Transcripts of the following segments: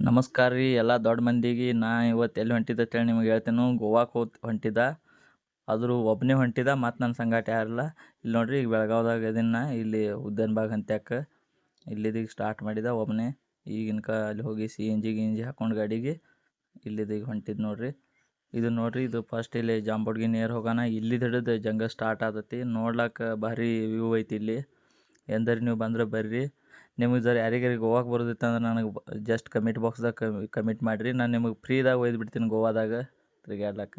ನಮಸ್ಕಾರ ರೀ ಎಲ್ಲ ದೊಡ್ಡ ಮಂದಿಗೆ. ನಾ ಇವತ್ತು ಎಲ್ಲಿ ಹೊಂಟಿದ್ದೆ ಅಂತೇಳಿ ನಿಮ್ಗೆ ಹೇಳ್ತೇನೆ. ಗೋವಾಕ್ಕೆ ಹೊಂಟಿದ್ದ, ಆದರೂ ಒಬ್ಬನೇ ಹೊಂಟಿದ್ದ, ಮತ್ತು ನನ್ನ ಸಂಗಾಟ ಯಾರಿಲ್ಲ. ಇಲ್ಲಿ ನೋಡ್ರಿ, ಈಗ ಬೆಳಗಾವ್ದಾಗ ಇದನ್ನ ಇಲ್ಲಿ ಉದ್ಯಾನ ಬಾಗ್ ಅಂತ್ಯಾಕೆ ಇಲ್ಲಿದೀಗ ಸ್ಟಾರ್ಟ್ ಮಾಡಿದ ಒಬ್ಬನೇ. ಈಗಿನ ಅಲ್ಲಿ ಹೋಗಿ ಗಿಂಜಿ ಹಾಕೊಂಡು ಗಾಡಿಗೆ ಇಲ್ಲಿದೀಗ ಹೊಂಟಿದ್ದು ನೋಡ್ರಿ. ಇದು ನೋಡ್ರಿ, ಇದು ಫಸ್ಟ್ ಇಲ್ಲಿ ಜಾಂಬೋಡ್ಗಿ ನೇರ್ ಹೋಗೋಣ. ಇಲ್ಲಿ ಹಿಡಿದು ಜಂಗಲ್ ಸ್ಟಾರ್ಟ್ ಆದತಿ. ನೋಡ್ಲಾಕ ಭಾರಿ ವ್ಯೂ ಐತಿ ಇಲ್ಲಿ. ಎಂದರೆ ನೀವು ಬಂದ್ರೆ ಬರ್ರಿ. ನಿಮಗೆ ಜರ ಯಾರಿಗಾರಿ ಗೋವಾಕ್ಕೆ ಬರೋದಿತ್ತು ಅಂದ್ರೆ ನನಗೆ ಜಸ್ಟ್ ಕಮೆಂಟ್ ಬಾಕ್ಸ್ದಾಗ ಕಮೆಂಟ್ ಮಾಡಿರಿ. ನಾನು ನಿಮಗೆ ಫ್ರೀದಾಗ ಒಯ್ದು ಬಿಡ್ತೀನಿ ಗೋವಾದಾಗ ತಿರುಗಾಡ್ಲಕ್ಕ.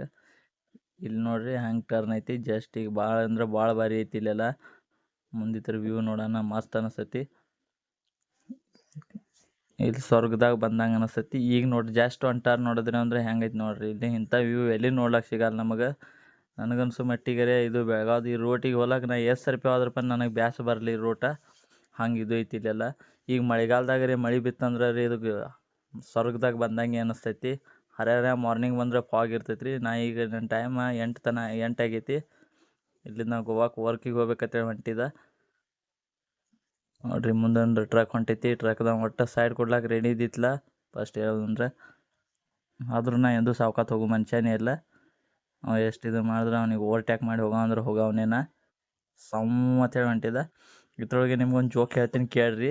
ಇಲ್ಲಿ ನೋಡ್ರಿ ಹಂಗೆ ಟರ್ನ್ ಐತಿ. ಜಸ್ಟ್ ಈಗ ಭಾಳ ಅಂದ್ರೆ ಭಾಳ ಭಾರಿ ಐತಿ ಇಲ್ಲೆಲ್ಲ. ಮುಂದಿತ್ರ ವ್ಯೂ ನೋಡೋಣ, ಮಸ್ತ್ ಅನಿಸ್ತೈತಿ. ಇಲ್ಲಿ ಸ್ವರ್ಗದಾಗ ಬಂದಂಗೆ ಅನಿಸ್ತೈತಿ. ಈಗ ನೋಡ್ರಿ ಜಸ್ಟ್ ಒಂದು ಟರ್ನ್ ನೋಡಿದ್ರಿ ಅಂದ್ರೆ ಹೆಂಗೈತಿ ನೋಡ್ರಿ. ಇಲ್ಲಿ ಇಂಥ ವ್ಯೂ ಎಲ್ಲಿ ನೋಡ್ಲಕ್ಕೆ ಸಿಗಲ್ಲ ನಮಗೆ. ನನಗನ್ಸು ಮಟ್ಟಿಗೆ ಇದು ಬೆಳಗಾವ್ದು ಈ ರೋಟಿಗೆ ಹೋಲಕ್ಕೆ ನಾ ಎಷ್ಟು ಸರ್ಪಿ ಹೋದ್ರಪ್ಪ ನನಗೆ ಬ್ಯಾಸ ಬರಲಿ ರೋಟ. ಹಂಗೆ ಇದು ಐತಿ ಇಲ್ಲೆಲ್ಲ. ಈಗ ಮಳೆಗಾಲದಾಗ ರೀ ಮಳೆ ಬಿತ್ತಂದ್ರೆ ರೀ ಇದು ಸ್ವರ್ಗದಾಗ ಬಂದಂಗೆ ಅನಿಸ್ತೈತಿ. ಹರ್ಯಾರ ಮಾರ್ನಿಂಗ್ ಬಂದ್ರೆ ಫಾಗ್ ಇರ್ತೈತಿ ರೀ. ನಾ ಈಗ ನನ್ನ ಟೈಮ್ 8 ಆಗೈತಿ. ಇಲ್ಲಿಂದ ನಾವು ಗೋವಾಕ್ಕೆ ವರ್ಕಿಗೆ ಹೋಗ್ಬೇಕಂತೇಳಿ ಹೊಂಟಿದ್ದ ನೋಡ್ರಿ. ಮುಂದೊಂದು ಟ್ರಕ್ ಹೊಂಟೈತಿ. ಟ್ರಕ್ದಾಗ ಒಟ್ಟು ಸೈಡ್ ಕೊಡ್ಲಾಕ ರೆಡಿ ಇದ್ದಿತ್ತಲ್ಲ ಫಸ್ಟ್ ಹೇಳೋದಂದ್ರೆ. ಆದ್ರೂ ನಾ ಎಂದು ಸಾವ್ಕಾತ್ ಹೋಗೋ ಮನುಷ್ಯನೇ ಇಲ್ಲ. ಅವ ಎಷ್ಟು ಇದು ಮಾಡಿದ್ರೆ ಅವ್ನಿಗೆ ಓವರ್ಟ್ಯಾಕ್ ಮಾಡಿ ಹೋಗೋ ಅಂದ್ರೆ ಹೋಗವನೇನ ಸಮ್ಮತ್ ಹೇಳಿ ಹೊಂಟಿದ್ದ. ಇದ್ರೊಳಗೆ ನಿಮ್ಗೊಂದು ಜೋಕ್ ಹೇಳ್ತೀನಿ ಕೇಳ್ರಿ.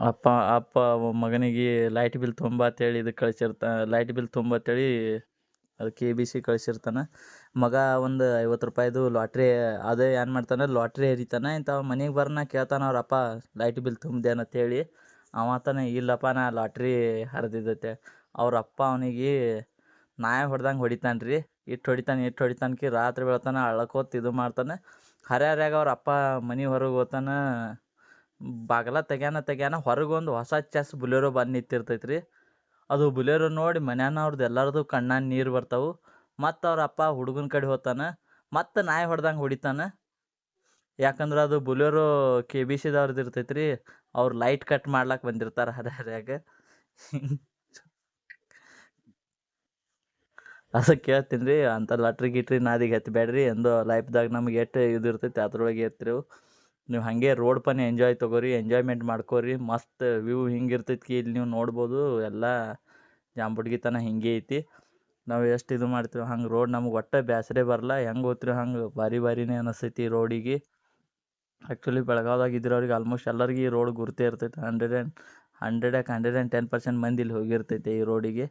ಅಪ್ಪ ಅಪ್ಪ ಮಗನಿಗೆ ಲೈಟ್ ಬಿಲ್ ತುಂಬ ಅಂತೇಳಿ ಇದು ಲೈಟ್ ಬಿಲ್ ತುಂಬ ಅಂತೇಳಿ ಅದು KBC ಕಳಿಸಿರ್ತಾನೆ. ಮಗ ಒಂದು 50 ರೂಪಾಯಿದು ಲಾಟ್ರಿ ಅದೇ ಏನು ಮಾಡ್ತಾನೆ, ಲಾಟ್ರಿ ಹರಿತಾನೆ. ಇಂಥ ಮನೆಗೆ ಬರ್ನ ಕೇಳ್ತಾನೆ ಅವ್ರ ಅಪ್ಪ, ಲೈಟ್ ಬಿಲ್ ತುಂಬ್ದೇನಂತೇಳಿ. ಅವತ್ತಾನೆ ಇಲ್ಲಪ್ಪ ನಾ ಲಾಟ್ರಿ ಹರಿದಿದ್ದತೆ. ಅವ್ರ ಅಪ್ಪ ಅವನಿಗೆ ನಾಯಿ ಹೊಡ್ದಂಗೆ ಹೊಡಿತಾನೆ ರೀ. ಇಟ್ಟು ಹೊಡಿತಾನೆ ರಾತ್ರಿ ಬೆಳ್ತಾನೆ ಅಳಕೋತ್ ಇದು ಮಾಡ್ತಾನೆ. ಹರ್ಯಾರ್ಯಾಗ ಅವ್ರ ಅಪ್ಪ ಮನೆ ಹೊರಗೆ ಹೋಗ್ತಾನೆ. ಬಾಗಲ ತೆಗ್ಯಾನ ಹೊರಗೊಂದು ಹೊಸ ಚೆಸ್ ಬುಲೆರೋ ಬಂದು ನಿಂತಿರ್ತೈತೆ ರೀ. ಅದು ಬುಲೆರೋ ನೋಡಿ ಮನ್ಯಾನವ್ರದ್ದು ಎಲ್ಲರದು ಕಣ್ಣಾಗ ನೀರು ಬರ್ತಾವೆ. ಮತ್ತು ಅವ್ರ ಅಪ್ಪ ಹುಡುಗನ ಕಡೆ ಹೋಗ್ತಾನೆ. ಮತ್ತು ನಾಯಿ ಹೊಡ್ದಂಗೆ ಹೊಡಿತಾನೆ. ಯಾಕಂದ್ರೆ ಅದು ಬುಲೆರೋ KBCದವ್ರದ್ದು ಇರ್ತೈತೆ ರೀ. ಅವ್ರು ಲೈಟ್ ಕಟ್ ಮಾಡ್ಲಾಕ್ಕೆ ಬಂದಿರ್ತಾರೆ ಹರ್ಯಾರ್ಯಾಗ. ಅದಕ್ಕೆ ಕೇಳ್ತೀನಿ ರೀ, ಅಂಥ ಲಾಟ್ರಿ ಗಿಟ್ರಿ ನಾದಿಗೆ ಹತ್ತಬೇಡ್ರಿ. ಎಂದು ಲೈಫ್ದಾಗ ನಮ್ಗೆ ಎಷ್ಟು ಇದು ಇರ್ತೈತೆ ಅದ್ರೊಳಗೆ ಇರ್ತೀರಿ. ನೀವು ಹಾಗೆ ರೋಡ್ ಪನಿ ಎಂಜಾಯ್ ತೊಗೋರಿ, ಎಂಜಾಯ್ಮೆಂಟ್ ಮಾಡ್ಕೋರಿ. ಮಸ್ತ್ ವ್ಯೂ ಹಿಂಗೆ ಇರ್ತೈತಿ ಇಲ್ಲಿ ನೀವು ನೋಡ್ಬೋದು. ಎಲ್ಲ ಜಾಂಬುಡ್ಗಿ ತನ ಹಿಂಗೆ ಐತಿ. ನಾವು ಎಷ್ಟು ಇದು ಮಾಡ್ತೀವಿ ಹಂಗೆ ರೋಡ್ ನಮಗೆ ಒಟ್ಟು ಬೇಸರೇ ಬರಲ್ಲ. ಹೆಂಗೆ ಹೋಗ್ತೀವಿ ಹಂಗೆ ಭಾರಿನೇ ಅನಿಸ್ತೈತಿ ರೋಡಿಗೆ. ಆ್ಯಕ್ಚುಲಿ ಬೆಳಗಾವ್ದಾಗ ಇದ್ರವ್ರಿಗೆ ಆಲ್ಮೋಸ್ಟ್ ಎಲ್ಲರಿಗೆ ಈ ರೋಡ್ ಗುರ್ತೇ ಇರ್ತೈತೆ. 110% ಮಂದಿ ಇಲ್ಲಿ ಹೋಗಿರ್ತೈತೆ ಈ ರೋಡಿಗೆ.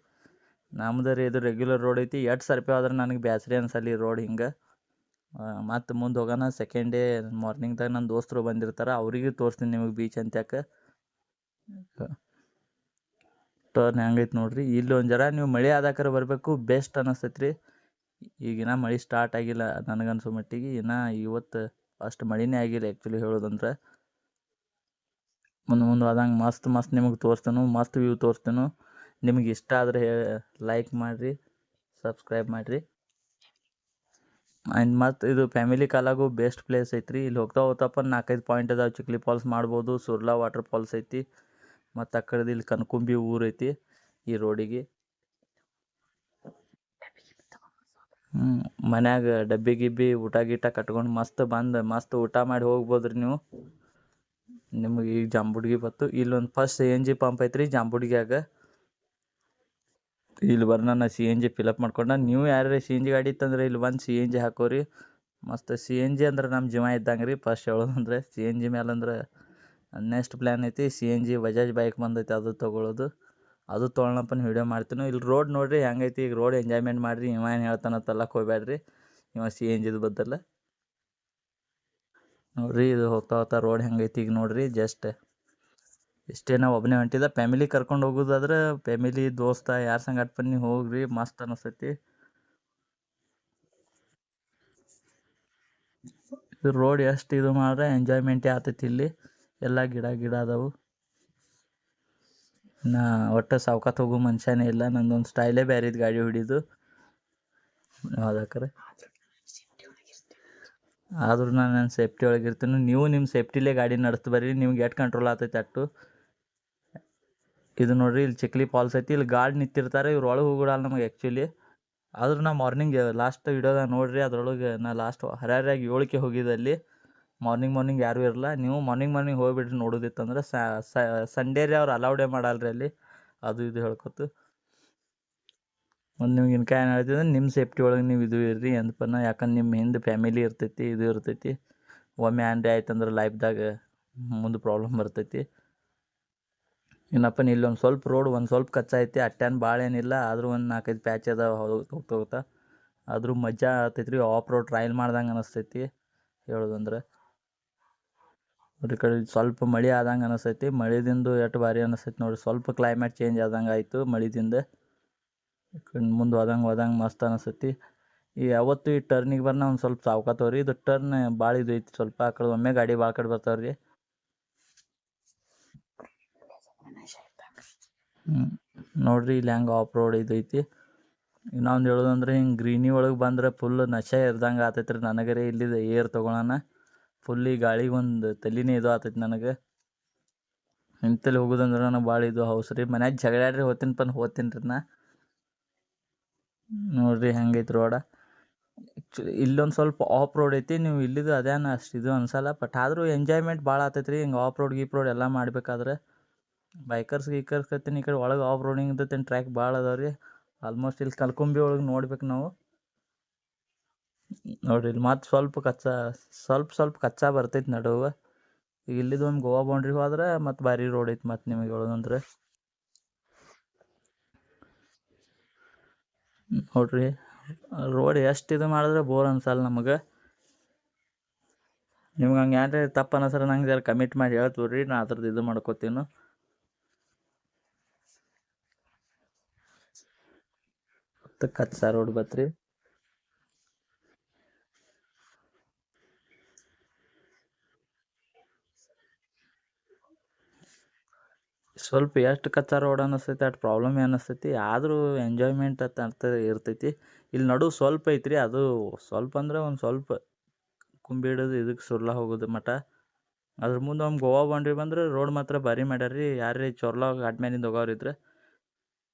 ನಮ್ದು ರೀ ಇದು ರೆಗ್ಯುಲರ್ ರೋಡ್ ಐತಿ. ಎಷ್ಟು ಸರ್ಪೆ ಆದ್ರೆ ನನಗೆ ಬೇಸರ ಅನ್ಸಲ್ಲ ಈ ರೋಡ್ ಹಿಂಗೆ. ಮತ್ತು ಮುಂದೆ ಹೋಗೋಣ. ಸೆಕೆಂಡ್ ಡೇ ಮಾರ್ನಿಂಗ್ದಾಗ ನನ್ನ ದೋಸ್ತರು ಬಂದಿರ್ತಾರೆ, ಅವರಿಗೂ ತೋರಿಸ್ತೀನಿ ನಿಮಗೆ ಬೀಚ್ ಅಂತ್ಯಾಕೆ. ಟರ್ನ್ ಹೆಂಗೈತೆ ನೋಡ್ರಿ. ಇಲ್ಲಿ ಒಂದು ಜರ ನೀವು ಮಳೆ ಆದಾಕರ ಬರಬೇಕು, ಬೆಸ್ಟ್ ಅನಿಸ್ತೈತೆ ರೀ. ಈಗಿನ ಮಳೆ ಸ್ಟಾರ್ಟ್ ಆಗಿಲ್ಲ ನನಗನ್ಸೋ ಮಟ್ಟಿಗೆ. ಇನ್ನು ಇವತ್ತು ಅಷ್ಟು ಮಳೆನೇ ಆಗಿಲ್ಲ ಆ್ಯಕ್ಚುಲಿ ಹೇಳೋದಂದ್ರೆ. ಮುಂದೆ ಆದಂಗೆ ಮಸ್ತ್ ನಿಮಗೆ ತೋರಿಸ್ತೇನೆ, ಮಸ್ತ್ ವ್ಯೂ ತೋರಿಸ್ತೇನೆ. ನಿಮಗೆ ಇಷ್ಟ ಆದರೆ ಲೈಕ್ ಮಾಡಿರಿ, ಸಬ್ಸ್ಕ್ರೈಬ್ ಮಾಡಿರಿ. ಆ್ಯಂಡ್ ಮತ್ತು ಇದು ಫ್ಯಾಮಿಲಿ ಕಾಲಾಗೂ ಬೆಸ್ಟ್ ಪ್ಲೇಸ್ ಐತ್ರಿ. ಇಲ್ಲಿ ಹೋಗ್ತಾ 4-5 ಪಾಯಿಂಟ್ ಅದಾವೆ. ಚಿಕ್ಲಿ ಫಾಲ್ಸ್ ಮಾಡ್ಬೋದು, ಸುರ್ಲಾ ವಾಟರ್ ಫಾಲ್ಸ್ ಐತಿ. ಮತ್ತು ಆ ಕಡೆದು ಇಲ್ಲಿ ಕನಕುಂಬಿ ಊರು ಐತಿ ಈ ರೋಡಿಗೆ. ಮನ್ಯಾಗ ಡಬ್ಬಿ ಗಿಬ್ಬಿ ಊಟ ಗೀಟ ಕಟ್ಕೊಂಡು ಮಸ್ತ್ ಊಟ ಮಾಡಿ ಹೋಗ್ಬೋದು ರೀ ನೀವು. ನಿಮಗೆ ಈಗ ಜಾಂಬುಡ್ಗಿ ಬತ್ತು. ಇಲ್ಲೊಂದು ಫಸ್ಟ್ CNG ಪಂಪ್ ಐತ್ರಿ ಜಾಂಬುಡ್ಗ್ಯಾಗ. ಇಲ್ಲಿ ನಾನು CNG ಫಿಲಪ್ ಮಾಡ್ಕೊಂಡೆ. ನೀವು ಯಾರೇ CNG ಗಾಡಿ ಇತ್ತಂದ್ರೆ ಇಲ್ಲಿ ಬಂದು CNG ಹಾಕೋರಿ. ಮಸ್ತ್ CNG ಅಂದ್ರೆ ನಮ್ಮ ಜೀವ ಇದ್ದಂಗೆ ರೀ. ಫಸ್ಟ್ ಹೇಳೋದಂದ್ರೆ CNG ಮೇಲಂದ್ರೆ ನೆಕ್ಸ್ಟ್ ಪ್ಲ್ಯಾನ್ ಐತಿ. CNG ಬಜಾಜ್ ಬೈಕ್ ಬಂದೈತೆ, ಅದು ತೊಗೊಳ್ಳೋದು. ಅದು ತೊಗೊಳಪ್ಪನ ವೀಡಿಯೋ ಮಾಡ್ತೀನಿ. ಇಲ್ಲಿ ರೋಡ್ ನೋಡಿರಿ ಹೆಂಗೈತಿ. ಈಗ ರೋಡ್ ಎಂಜಾಯ್ಮೆಂಟ್ ಮಾಡಿರಿ. ಇವ ಏನು ಹೇಳ್ತಾನೆ ತಲ್ಲಕ್ಕೆ ಹೋಗ್ಬೇಡ್ರಿ. ಇವ CNGದು ಬದ್ದಲ್ಲ ನೋಡಿರಿ. ಇದು ಹೋಗ್ತಾ ರೋಡ್ ಹೆಂಗೈತಿ ಈಗ ನೋಡಿರಿ. ಜಸ್ಟ್ ಇಷ್ಟೇ. ನಾವು ಒಬ್ಬನೇ ಹೊಂಟಿದ್ದ. ಫ್ಯಾಮಿಲಿ ಕರ್ಕೊಂಡು ಹೋಗೋದಾದ್ರೆ ಫ್ಯಾಮಿಲಿ ದೋಸ್ತ ಯಾರ ಸಂಗಟ ಬನ್ನಿ ಹೋಗ್ರಿ, ಮಸ್ತ್ ಅನಿಸ್ತೈತಿ. ರೋಡ್ ಎಷ್ಟು ಇದು ಮಾಡ್ರೆ ಎಂಜಾಯ್ಮೆಂಟೇ ಆಗ್ತೈತಿ. ಇಲ್ಲಿ ಎಲ್ಲ ಗಿಡ ಅದಾವು. ನಾ ಒಟ್ಟು ಸಾವ್ಕಾತ್ ಹೋಗೋ ಮನುಷ್ಯನೇ ಇಲ್ಲ. ನಂದೊಂದು ಸ್ಟೈಲೇ ಬೇರೆ ಇದು ಗಾಡಿ ಹೊಡಿಯೋದು ಯಾವುದಕ್ರೆ. ಆದ್ರೂ ನಾನು ಸೇಫ್ಟಿ ಒಳಗಿರ್ತೀನಿ. ನೀವು ನಿಮ್ಮ ಸೇಫ್ಟಿಲೇ ಗಾಡಿ ನಡೆಸ್ತು ಬರ್ರಿ. ನಿಮ್ಗೆ ಎಷ್ಟು ಕಂಟ್ರೋಲ್ ಆಗ್ತೈತೆ ಅಷ್ಟು. ಇದು ನೋಡ್ರಿ, ಇಲ್ಲಿ ಚಿಕ್ಲಿ ಫಾಲ್ಸ್ ಐತಿ. ಇಲ್ಲಿ ಗಾರ್ಡ್ ನಿಂತಿರ್ತಾರೆ. ಇವ್ರು ಒಳಗೆ ಹೋಗಿಡಲ್ಲ ನಮಗೆ ಆ್ಯಕ್ಚುಲಿ. ಆದ್ರೂ ನಾ ಮಾರ್ನಿಂಗ್ ಲಾಸ್ಟ್ ವಿಡಿಯೋದಾಗ ನೋಡ್ರಿ, ಅದ್ರೊಳಗೆ ನಾ ಲಾಸ್ಟ್ ಹರ್ಯಾರ್ಯಾಗ 7ಕ್ಕೆ ಹೋಗಿದ್ದೆ ಅಲ್ಲಿ. ಮಾರ್ನಿಂಗ್ ಯಾರೂ ಇರಲ್ಲ. ನೀವು ಮಾರ್ನಿಂಗ್ ಹೋಗ್ಬಿಡ್ರಿ ನೋಡೋದಿತ್ತಂದ್ರೆ. ಸಂಡೇ ರೀ ಅವ್ರು ಅಲೌಡೇ ಮಾಡಲ್ರಿ ಅಲ್ಲಿ, ಅದು ಇದು ಹೇಳ್ಕೊತ. ಮತ್ತು ನಿಮ್ಗೆ ಇನ್ಕ ಏನು ಹೇಳ್ತಿದ್ರೆ ನಿಮ್ಮ ಸೇಫ್ಟಿ ಒಳಗೆ ನೀವು ಇದು ಇರ್ರಿ ಎಂದಪ್ಪನ. ಯಾಕಂದ್ರೆ ನಿಮ್ಮ ಹಿಂದೆ ಫ್ಯಾಮಿಲಿ ಇರ್ತೈತಿ, ಇದು ಇರ್ತೈತಿ. ಒಮ್ಮೆ ಏನ್ರಿ ಆಯ್ತಂದ್ರೆ ಲೈಫ್ದಾಗ ಮುಂದೆ ಪ್ರಾಬ್ಲಮ್ ಬರ್ತೈತಿ. ಇನ್ನಪ್ಪನ ಇಲ್ಲಿ ಒಂದು ಸ್ವಲ್ಪ ಕಚ್ಚಾ ಐತಿ, ಅಟ್ಟೇನು ಭಾಳ ಏನಿಲ್ಲ. ಆದರೂ ಒಂದು 4-5 ಪ್ಯಾಚ್ ಅದಾವ ಹೋಗ್ತಾ. ಆದರೂ ಮಜಾ ಆಗ್ತೈತಿ ರೀ. ಆಫ್ ರೋಡ್ ಟ್ರಯಲ್ ಮಾಡ್ದಂಗೆ ಅನಿಸ್ತೈತಿ ಹೇಳೋದಂದ್ರೆ. ಈ ಕಡೆ ಸ್ವಲ್ಪ ಮಳೆ ಆದಂಗೆ ಅನಿಸ್ತೈತಿ. ಮಳೆದಿಂದು ಎಷ್ಟು ಭಾರಿ ಅನಿಸ್ತೈತಿ ನೋಡಿರಿ. ಸ್ವಲ್ಪ ಕ್ಲೈಮೇಟ್ ಚೇಂಜ್ ಆದಂಗೆ ಆಯಿತು ಮಳೆದಿಂದ. ಮುಂದೆ ಹೋದಂಗೆ ಮಸ್ತ್ ಅನಿಸ್ತೈತಿ. ಯಾವತ್ತು ಈ ಟರ್ನಿಗೆ ಬರ್ನ ಒಂದು ಸ್ವಲ್ಪ ಸಾವ್ಕಾತವ್ರಿ. ಇದು ಟರ್ನ್ ಭಾಳ ಇದು ಐತಿ ಸ್ವಲ್ಪ. ಆ ಕಡೆ ಒಮ್ಮೆ ಗಾಡಿ ಭಾಳ ಕಡೆ ಬರ್ತಾವ್ರಿ. ನೋಡ್ರಿ ಇಲ್ಲಿ ಹೆಂಗೆ ಆಫ್ ರೋಡ್ ಇದು ಐತಿ. ಇನ್ನೊಂದು ಹೇಳೋದಂದ್ರೆ ಹಿಂಗೆ ಗ್ರೀನಿ ಒಳಗೆ ಬಂದ್ರೆ ಫುಲ್ ನಶೆ ಇರ್ದಂಗೆ ಆತೈತಿ ರೀ ನನಗೆ ರೀ. ಇಲ್ಲಿದು ಏರ್ ತೊಗೊಳೋಣ ಫುಲ್ ಈ ಗಾಳಿಗೆ ಒಂದು ತಲೆನೇ ಇದು ಆತೈತಿ ನನಗೆ. ಇಂತಲ್ಲಿ ಹೋಗೋದಂದ್ರೆ ನನಗೆ ಭಾಳ ಇದು ಹೌಸ್ ರೀ. ಮನ್ಯಾಗ ಜಗಳಾಡ್ರಿ ಹೋಗ್ತೀನಿ ರೀ ನಾ. ನೋಡ್ರಿ ಹೆಂಗೈತಿ ರೋಡ. ಇಲ್ಲೊಂದು ಸ್ವಲ್ಪ ಆಫ್ ರೋಡ್ ಐತಿ. ನೀವು ಇಲ್ಲಿದು ಅದೇನು ಅಷ್ಟು ಇದು ಅನ್ಸಲ್ಲ. ಬಟ್ ಆದರೂ ಎಂಜಾಯ್ಮೆಂಟ್ ಭಾಳ ಆತೈತಿ ರೀ ಹಿಂಗೆ ಆಫ್ ರೋಡ್ ಎಲ್ಲ ಮಾಡಬೇಕಾದ್ರೆ. ಬೈಕರ್ಸ್ ಕತ್ತೀನಿ ಈ ಕಡೆ ಒಳಗೆ ಆಫ್ ರೋಡಿಂಗ್ ಟ್ರ್ಯಾಕ್ ಭಾಳ ಅದಾವ ರೀ. ಆಲ್ಮೋಸ್ಟ್ ಇಲ್ಲಿ ಕಲ್ಕುಂಬಿ ಒಳಗೆ ನೋಡ್ಬೇಕು ನಾವು. ನೋಡ್ರಿ ಇಲ್ಲಿ ಮತ್ತು ಸ್ವಲ್ಪ ಕಚ್ಚಾ ಬರ್ತೈತಿ ನಡುವೆ. ಈಗ ಇಲ್ಲಿದು ಒಂದು ಗೋವಾ ಬೌಂಡ್ರಿ ಹೋದ್ರೆ ಮತ್ತು ಭಾರಿ ರೋಡ್ ಐತಿ. ಮತ್ತು ನಿಮಗೆ ಹೇಳೋದಂದ್ರೆ ನೋಡ್ರಿ ರೋಡ್ ಎಷ್ಟು ಇದು ಮಾಡಿದ್ರೆ ಬೋರ್ ಅನ್ಸಲ್ಲ ನಮಗೆ. ನಿಮ್ಗೆ ಹಂಗೆ ಏನ್ರಿ ತಪ್ಪು ಅನ್ನಿಸ್ರೆ ನಂಗೆ ಜರ ಕಮಿಟ್ ಮಾಡಿ ಹೇಳ್ತೀವಿ ನಾ ಅದ್ರದ್ದು ಇದು ಮಾಡ್ಕೋತೀನಿ. ಕಚ್ಚಾ ರೋಡ್ ಬತ್ರಿ. ಸ್ವಲ್ಪ ಎಷ್ಟು ಕಚ್ಚಾ ರೋಡ್ ಅನ್ನಿಸ್ತೈತಿ ಅಷ್ಟು ಪ್ರಾಬ್ಲಮ್ ಅನ್ನಿಸ್ತೈತಿ. ಆದರೂ ಎಂಜಾಯ್ಮೆಂಟ್ ಅಂತ ಇರ್ತೈತಿ. ಇಲ್ಲಿ ನಡು ಸ್ವಲ್ಪ ಐತ್ರಿ. ಅದು ಸ್ವಲ್ಪ ಅಂದ್ರೆ ಒಂದು ಸ್ವಲ್ಪ ಕುಂಬಿ ಹಿಡಿದು ಇದಕ್ಕೆ ಸುರ್ಲಾ ಹೋಗೋದು ಮಟ. ಅದ್ರ ಮುಂದೆ ಒಂದು ಗೋವಾ ಬೌಂಡ್ರಿ ಬಂದ್ರೆ ರೋಡ್ ಮಾತ್ರ ಭಾರಿ ಮಾಡ್ಯಾರ ರೀ. ಯಾರೇ ಚೊರ್ಲಾ ಘಾಟ್ ಮ್ಯಾಲಿಂದ ಹೋಗೋರಿದ್ರೆ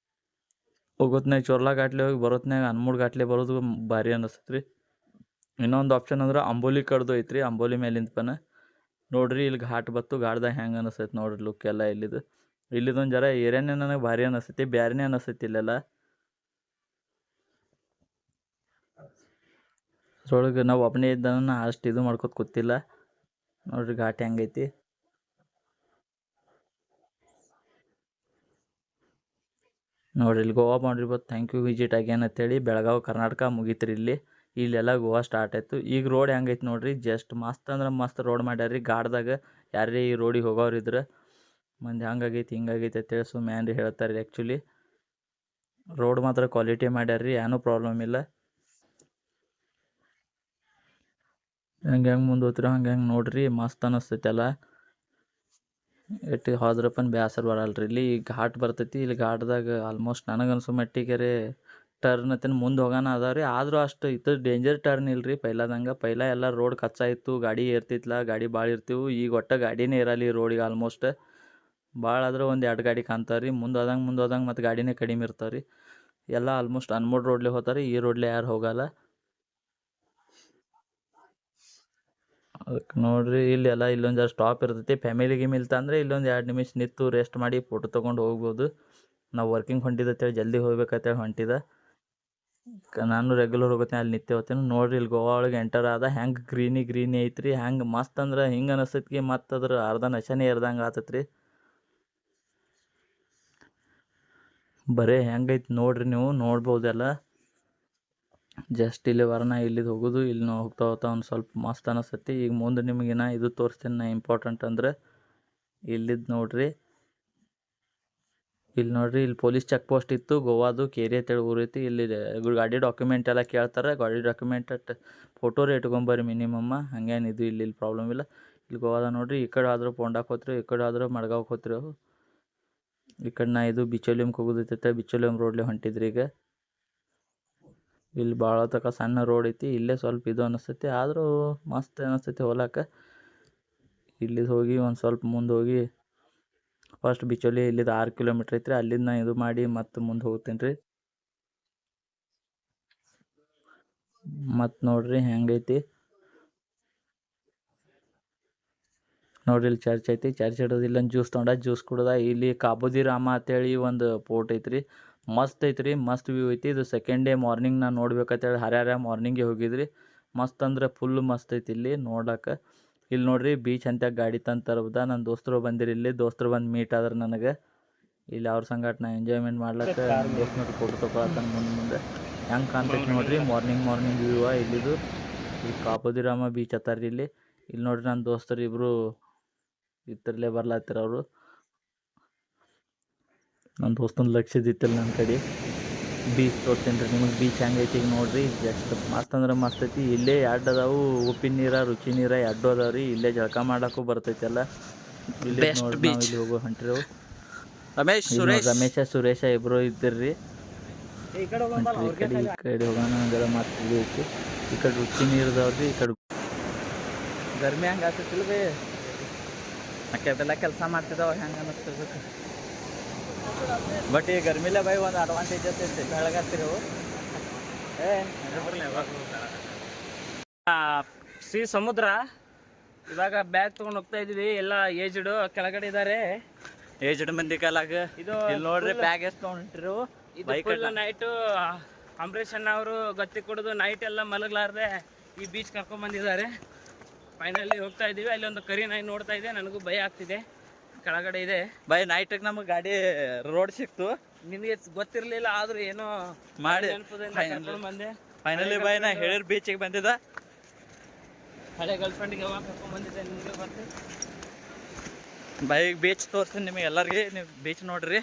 ಹೋಗೋತ್ನಾಗ ಚೊರ್ಲಾ ಘಾಟ್ಲೆ ಹೋಗಿ ಬರೋತ್ನಾಗ ಅನ್ಮೂಡ್ ಘಾಟ್ಲೆ ಬರೋದು ಭಾರಿ ಅನ್ನಿಸ್ತೈತಿ ರೀ. ಇನ್ನೊಂದು ಆಪ್ಷನ್ ಅಂದ್ರೆ ಅಂಬೋಲಿ ಕಡ್ದು ಐತ್ರಿ. ಅಂಬೋಲಿ ಮೇಲಿಂದ ನೋಡ್ರಿ ಇಲ್ಲಿ ಘಾಟ್ ಬತ್ತು. ಘಾಟ್ದಾಗ ಹೆಂಗೆ ಅನಿಸ್ತೈತಿ ನೋಡ್ರಿ ಲುಕ್ ಎಲ್ಲ ಇಲ್ಲಿದೊಂದು ಜರ ಏರಿಯಾನೇ ನನಗೆ ಭಾರಿ ಅನಿಸ್ತೈತಿ. ಬ್ಯಾರೆನೇ ಅನಿಸ್ತೈತಿ ಇಲ್ಲೆಲ್ಲ. ಅದ್ರೊಳಗೆ ನಾವು ಒಬ್ಬನೇ ಇದ್ದಾನ ಅಷ್ಟು ಇದು ಮಾಡ್ಕೊತ ಕೂತಿಲ್ಲ. ನೋಡ್ರಿ ಘಾಟ್ ಹೆಂಗೈತಿ. ನೋಡ್ರಿ ಇಲ್ಲಿ ಗೋವಾ ಬೌಂಡ್ರಿ ಬತ್ತು. ಥ್ಯಾಂಕ್ ಯು ವಿಸಿಟ್ ಅಗೇನ್ ಅಂತೇಳಿ ಬೆಳಗಾವಿ ಕರ್ನಾಟಕ ಮುಗೀತ್ರಿ ಇಲ್ಲಿ. ಇಲ್ಲೆಲ್ಲ ಗೋವಾ ಸ್ಟಾರ್ಟ್ ಆಯಿತು. ಈಗ ರೋಡ್ ಹೆಂಗೈತಿ ನೋಡ್ರಿ. ಜಸ್ಟ್ ಮಸ್ತ್ ಅಂದ್ರೆ ಮಸ್ತ್ ರೋಡ್ ಮಾಡ್ಯಾರ ರೀ. ಘಾಟ್ದಾಗ ಯಾರೇ ಈ ರೋಡಿಗೆ ಹೋಗೋರಿದ್ರೆ ಮಂದಿ ಹಂಗಾಗೈತಿ ಹಿಂಗಾಗೈತಿ ಅಂತೇಳಿ ಸುಮ್ಮನೆ ಹೇಳ್ತಾರೆ ರೀ. ಆ್ಯಕ್ಚುಲಿ ರೋಡ್ ಮಾತ್ರ ಕ್ವಾಲಿಟಿ ಮಾಡ್ಯಾರ ರೀ. ಏನೂ ಪ್ರಾಬ್ಲಮ್ ಇಲ್ಲ. ಹೆಂಗೆ ಮುಂದೆ ಹೋಗ್ತಿರೋ ಹಂಗೆ ನೋಡ್ರಿ ಮಸ್ತ್ ಅನ್ನಿಸ್ತೈತಿ ಎಲ್ಲ. ಎಟ್ಟು ಹೋದ್ರಪ್ಪನ ಬೇಸರ ಬರಲ್ರಿ. ಇಲ್ಲಿ ಘಾಟ್ ಬರ್ತೈತಿ. ಇಲ್ಲಿ ಘಾಟ್ದಾಗ ಆಲ್ಮೋಸ್ಟ್ ನನಗನ್ಸೋ ಮಟ್ಟಿಗೆ ಟರ್ನ್ ಮುಂದೆ ಹೋಗೋಣ ಅದಾವ ರೀ. ಆದರೂ ಅಷ್ಟು ಇದು ಡೇಂಜರ್ ಟರ್ನ್ ಇಲ್ರಿ ಪೈಲಾದಂಗೆ. ಪೈಲ ಎಲ್ಲ ರೋಡ್ ಕಚ್ಚಾ ಇತ್ತು. ಗಾಡಿ ಏರ್ತಿತ್ಲ, ಗಾಡಿ ಭಾಳ ಇರ್ತಿವು. ಈಗ ಒಟ್ಟು ಗಾಡಿನೇ ಇರಲ್ಲ ಈ ರೋಡಿಗೆ ಆಲ್ಮೋಸ್ಟ್. ಭಾಳ ಆದ್ರೆ ಒಂದು 2 ಗಾಡಿ ಕಾಣ್ತಾವೆ ರೀ. ಮುಂದೆ ಹೋದಂಗೆ ಮತ್ತು ಗಾಡಿನೇ ಕಡಿಮೆ ಇರ್ತಾವೆ ರೀ. ಎಲ್ಲ ಆಲ್ಮೋಸ್ಟ್ ಅನ್ಮೋಡ್ ರೋಡ್ಲೆ ಹೋಗ್ತಾರೆ. ಈ ರೋಡ್ಲೆ ಯಾರು ಹೋಗಲ್ಲ. ಅದಕ್ಕೆ ನೋಡ್ರಿ ಇಲ್ಲೆಲ್ಲ ಇಲ್ಲೊಂದು ಜರ ಸ್ಟಾಪ್ ಇರ್ತೈತಿ. ಫ್ಯಾಮಿಲಿ ಗಿಮಿಲ್ತ ಅಂದರೆ ಇಲ್ಲೊಂದು 2 ನಿಮಿಷ ನಿಂತು ರೆಸ್ಟ್ ಮಾಡಿ ಫೋಟೋ ತೊಗೊಂಡು ಹೋಗ್ಬೋದು. ನಾವು ವರ್ಕಿಂಗ್ ಹೊಂಟಿದ್ದತ್ತೇಳಿ ಜಲ್ದಿ ಹೋಗ್ಬೇಕಂತೇಳಿ ಹೊಂಟಿದ. ನಾನು ರೆಗ್ಯುಲರ್ ಹೋಗುತ್ತೆ ಅಲ್ಲಿ ನಿತ್ಯ ಹೋಗ್ತೀನಿ. ನೋಡ್ರಿ ಇಲ್ಲಿ ಗೋವಾ ಒಳಗೆ ಎಂಟರ್ ಆದ ಹೆಂಗೆ ಗ್ರೀನಿ ಐತ್ರಿ. ಹೆಂಗೆ ಮಸ್ತ್ ಅಂದ್ರೆ ಹಿಂಗೆ ಅನಿಸ್ತೈತಿ. ಮತ್ತು ಅದ್ರ ಅರ್ಧ ನಶನೇ ಇರ್ದಂಗೆ ಆತೈತಿ ರೀ. ಬರೇ ಹೆಂಗೈತಿ ನೋಡ್ರಿ ನೀವು ನೋಡ್ಬೋದೆಲ್ಲ. ಜಸ್ಟ್ ಇಲ್ಲಿ ವರ್ಣ ಇಲ್ಲಿದು ಹೋಗೋದು. ಇಲ್ಲಿ ನಾವು ಹೋಗ್ತಾ ಒಂದು ಸ್ವಲ್ಪ ಮಸ್ತ್ ಅನಿಸ್ತೈತಿ. ಈಗ ಮುಂದೆ ನಿಮಗಿನ್ನ ಇದು ತೋರಿಸ್ತೀನಿ ನಾ ಇಂಪಾರ್ಟೆಂಟ್ ಅಂದರೆ ಇಲ್ಲಿದ್ದು ನೋಡ್ರಿ. ಇಲ್ಲಿ ನೋಡ್ರಿ ಇಲ್ಲಿ ಪೊಲೀಸ್ ಚೆಕ್ ಪೋಸ್ಟ್ ಇತ್ತು. ಗೋವಾದು ಕೇರಿ ಅಂತೇಳಿ ಊರೈತಿ. ಇಲ್ಲಿ ಗಾಡಿ ಡಾಕ್ಯುಮೆಂಟ್ ಎಲ್ಲ ಕೇಳ್ತಾರೆ. ಗಾಡಿ ಡಾಕ್ಯುಮೆಂಟ್ ಫೋಟೋ ಇಟ್ಕೊಂಬರ್ರಿ ಮಿನಿಮಮ್ಮ. ಹಂಗೇನು ಇದು ಇಲ್ಲಿ ಪ್ರಾಬ್ಲಮ್ ಇಲ್ಲ. ಇಲ್ಲಿ ಗೋವಾದ ನೋಡ್ರಿ. ಈ ಕಡೆ ಆದರೂ ಪೋಂಡಾಕ್ ಹೋತ್ರಿ, ಈ ಕಡೆ ಆದರೂ ಮಡ್ಗಾವ್ಗೆ ಹೋತ್ರಿ. ಈ ಕಡೆ ನಾ ಇದು ಬಿಚೋಲಿಯಮ್ಗೆ ಹೋಗೋದೈತೆ. ಬಿಚೋಲಿಯಮ್ ರೋಡ್ಲೆ ಹೊಂಟಿದ್ರಿ ಈಗ. ಇಲ್ಲಿ ಭಾಳ ತನಕ ಸಣ್ಣ ರೋಡ್ ಐತಿ. ಇಲ್ಲೇ ಸ್ವಲ್ಪ ಇದು ಅನಿಸ್ತೈತಿ. ಆದರೂ ಮಸ್ತ್ ಅನಿಸ್ತೈತಿ ಹೋಗ್ಲಾಕ. ಇಲ್ಲಿದು ಹೋಗಿ ಒಂದು ಸ್ವಲ್ಪ ಮುಂದೆ ಹೋಗಿ ಫಸ್ಟ್ ಬಿಚೋಲಿ ಇಲ್ಲಿದು 6 ಕಿಲೋಮೀಟ್ರ್ ಐತ್ರಿ. ಅಲ್ಲಿಂದ ನಾ ಇದು ಮಾಡಿ ಮತ್ತೆ ಮುಂದೆ ಹೋಗ್ತೀನಿ ರೀ. ಮತ್ತು ನೋಡ್ರಿ ಹೆಂಗೈತಿ. ನೋಡ್ರಿ ಇಲ್ಲಿ ಚರ್ಚ್ ಐತಿ. ಚರ್ಚ್ ಹಿಡಿದು ಇಲ್ಲೊಂದು ಜ್ಯೂಸ್ ತೊಗೊಂಡ ಜ್ಯೂಸ್ ಕುಡ್ದ. ಇಲ್ಲಿ ಕಾಬೂದಿ ರಾಮ ಅಂತೇಳಿ ಒಂದು ಫೋರ್ಟ್ ಐತ್ರಿ. ಮಸ್ತ್ ಐತ್ರಿ, ಮಸ್ತ್ ವ್ಯೂ ಐತಿ. ಇದು ಸೆಕೆಂಡ್ ಡೇ ಮಾರ್ನಿಂಗ್ ನಾನು ನೋಡ್ಬೇಕಂತೇಳಿ ಹರ್ಯಾರ ಮಾರ್ನಿಂಗ್ಗೆ ಹೋಗಿದ್ರಿ. ಮಸ್ತ್ ಅಂದ್ರೆ ಫುಲ್ ಮಸ್ತ್ ಐತಿ ಇಲ್ಲಿ ನೋಡಕ್ಕೆ. ಇಲ್ಲಿ ನೋಡ್ರಿ ಬೀಚ್ ಅಂತ ಗಾಡಿ ತಂದು ತರ್ಬೋದ. ನನ್ನ ದೋಸ್ತರು ಬಂದಿರಿ, ಇಲ್ಲಿ ದೋಸ್ತರು ಬಂದು ಮೀಟ್ ಆದ್ರೆ ನನಗೆ ಇಲ್ಲಿ ಅವ್ರ ಸಂಗಟ ನಾ ಎಂಜಾಯ್ಮೆಂಟ್ ಮಾಡ್ಲಕ್ಕೆ ನನ್ನ ದೋಸ್ತನವ್ರು ಫೋಟೋ ತೊಗೊಳತ್ತಾನ ಮುಂದೆ ಹೆಂಗೆ ಕಾಣ್ತೈತಿ ನೋಡ್ರಿ. ಮಾರ್ನಿಂಗ್ ವ್ಯೂ ಇಲ್ಲಿದು. ಈ ಕಾಬೂದಿ ರಾಮ ಬೀಚ್ ಹತ್ತಾರ ಇಲ್ಲಿ ನೋಡ್ರಿ. ನನ್ನ ದೋಸ್ತರು ಇಬ್ರು ಇತ್ತರಲ್ಲೇ ಬರ್ಲಾತ್ತಿರ ಅವರು. ನನ್ನ ದೋಸ್ತನ ಲಕ್ಷದಿತ್ತಿಲ್ಲ ನನ್ನ ಕಡೆ. ಬೀಚ್ ತೋರ್ತೀನಿ ರೀ ನಿಮಗೆ. ಬೀಚ್ ಹೆಂಗೈತಿ ಈಗ ನೋಡ್ರಿ. ಜಸ್ಟ್ ಮಸ್ತ್ ಅಂದ್ರೆ ಮಸ್ತ್ ಐತಿ. ಇಲ್ಲೇ ಎರಡು ಅದಾವು, ಉಪ್ಪಿನ ನೀರ ರುಚಿ ನೀರ ಎರಡು ಅದಾವ ರೀ. ಇಲ್ಲೇ ಜಳಕ ಮಾಡಕ್ಕೂ ಬರ್ತೈತಿ ಎಲ್ಲ. ಇಲ್ಲಿ ನೋಡ್ರಿ ನಾವು ಇಲ್ಲಿ ಹೋಗೋ ಹೊಂಟ್ರಿವು. ರಮೇಶ ಸುರೇಶ ಇಬ್ರು ಇದ್ದಿರ್ರಿ. ಈ ಕಡೆ ಹೋಗೋಣ ಅಂದ್ರೆ ಮತ್ತೆ ಇಲ್ಲಿ ಐತಿ. ಈ ಕಡೆ ರುಚಿ ನೀರ್ದವ್ರಿ, ಈ ಕಡೆ ಗರ್ಮಿ ಹಂಗೆ ಆಗ್ತೈತಿಲ್ಲ ಬೇ. ಅಕ್ಕೆಲ್ಲ ಕೆಲಸ ಮಾಡ್ತಿದ್ದಾವ ಹೆಂಗೆ ಅನ್ನಿಸ್ತಿರ್ಬೇಕು. ಬಟ್ ಈ ಗರ್ಮಿಲೇ ಬೈ ಒಂದು ಅಡ್ವಾಂಟೇಜ್ ಐತಿ. ಬೆಳಗಾಗ್ತಿರಿ ಶ್ರೀ ಸಮುದ್ರ. ಇವಾಗ ಬ್ಯಾಗ್ ತಗೊಂಡು ಹೋಗ್ತಾ ಇದೀವಿ. ಎಲ್ಲ ಏಜ್ಡ್ ಕೆಳಗಡೆ ಇದಾರೆ. ಏಜ್ಡ್ ಮಂದಿ ಕಾಲಾಗ ಇದು ನೋಡ್ರಿ ಬ್ಯಾಗ್ ಎಷ್ಟು ತೊಗೊಂಡಿರು. ಇದು ನೈಟು ಅಂಬರೀಷ್ ಅಣ್ಣ ಅವರು ಗತ್ತಿ ಕುಡಿದು ನೈಟ್ ಎಲ್ಲ ಮಲಗಲಾರ್ದೆ ಈ ಬೀಚ್ ಕರ್ಕೊಂಡ್ ಬಂದಿದ್ದಾರೆ. ಫೈನಲಿ ಹೋಗ್ತಾ ಇದೀವಿ. ಅಲ್ಲಿ ಒಂದು ಕರಿ ನಾಯಿ ನೋಡ್ತಾ ಇದೆ. ನನಗೂ ಭಯ ಆಗ್ತಿದೆ. ಕೆಳಗಡೆ ಇದೆ ಬೈ. ನೈಟಿಗೆ ನಮಗೆ ಗಾಡಿ ರೋಡ್ ಸಿಕ್ತು. ನಿನಗೆ ಗೊತ್ತಿರಲಿಲ್ಲ, ಆದ್ರೂ ಏನೋ ಮಾಡಿ ಕರ್ಕೊಂಡು ಬಂದೆ. ಫೈನಲಿ ಬೈ ನಾ ಹೇಳಿರ್ ಬೀಚಿಗೆ ಬಂದಿದ್ದ. ಹಳೆ ಗರ್ಲ್ ಫ್ರೆಂಡ್ಗೆ ಯಾವಾಗ ಕರ್ಕೊಂಡ್ ಬಂದಿದ್ದೆ ನಿಮಗೆ ಗೊತ್ತು. ಬೈ ಬೀಚ್ ತೋರಿಸ್ತೀನಿ ನಿಮಗೆ ಎಲ್ಲರಿಗೆ. ನೀವು ಬೀಚ್ ನೋಡ್ರಿ.